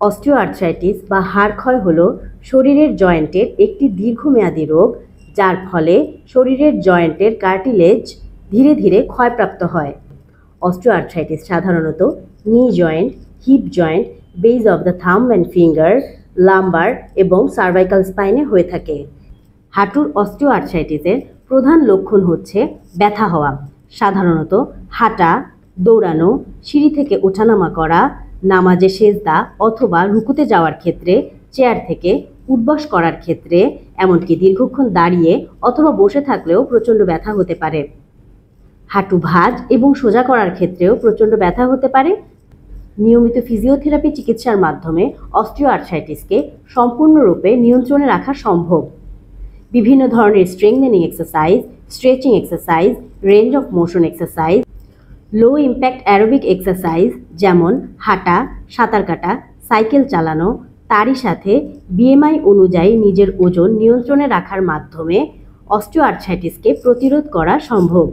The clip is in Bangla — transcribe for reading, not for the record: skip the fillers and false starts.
অস্টিওআর্থ্রাইটিস বা হাড় ক্ষয় হলো শরীরের জয়েন্টের একটি দীর্ঘমেয়াদী রোগ, যার ফলে শরীরের জয়েন্টের কার্টিলেজ ধীরে ধীরে ক্ষয়প্রাপ্ত হয়। অস্টিওআর্থ্রাইটিস সাধারণত নি joint, hip joint, base of the thumb and finger, lumber এবং সার্ভাইকাল স্পাইনে হয়ে থাকে। হাঁটুর অস্টিওআর্থ্রাইটিসের প্রধান লক্ষণ হচ্ছে ব্যথা হওয়া, সাধারণত হাঁটা, দৌড়ানো, সিঁড়ি থেকে ওঠানামা করা, নামাজে সেজদা অথবা রুকুতে যাওয়ার ক্ষেত্রে, চেয়ার থেকে উঠবস করার ক্ষেত্রে, এমনকি দীর্ঘক্ষণ দাঁড়িয়ে অথবা বসে থাকলেও প্রচণ্ড ব্যথা হতে পারে। হাঁটু ভাঁজ এবং সোজা করার ক্ষেত্রেও প্রচণ্ড ব্যথা হতে পারে। নিয়মিত ফিজিওথেরাপি চিকিৎসার মাধ্যমে অস্টিওআর্থ্রাইটিসকে সম্পূর্ণরূপে নিয়ন্ত্রণে রাখা সম্ভব। বিভিন্ন ধরনের strengthening exercise, stretching exercise, range of motion exercise, low impact aerobic exercise যেমন হাঁটা, সাঁতার কাটা, সাইকেল চালানো, তারই সাথে বিএমআই অনুযায়ী নিজের ওজন নিয়ন্ত্রণে রাখার মাধ্যমে অস্টিওআর্থ্রাইটিসকে প্রতিরোধ করা সম্ভব।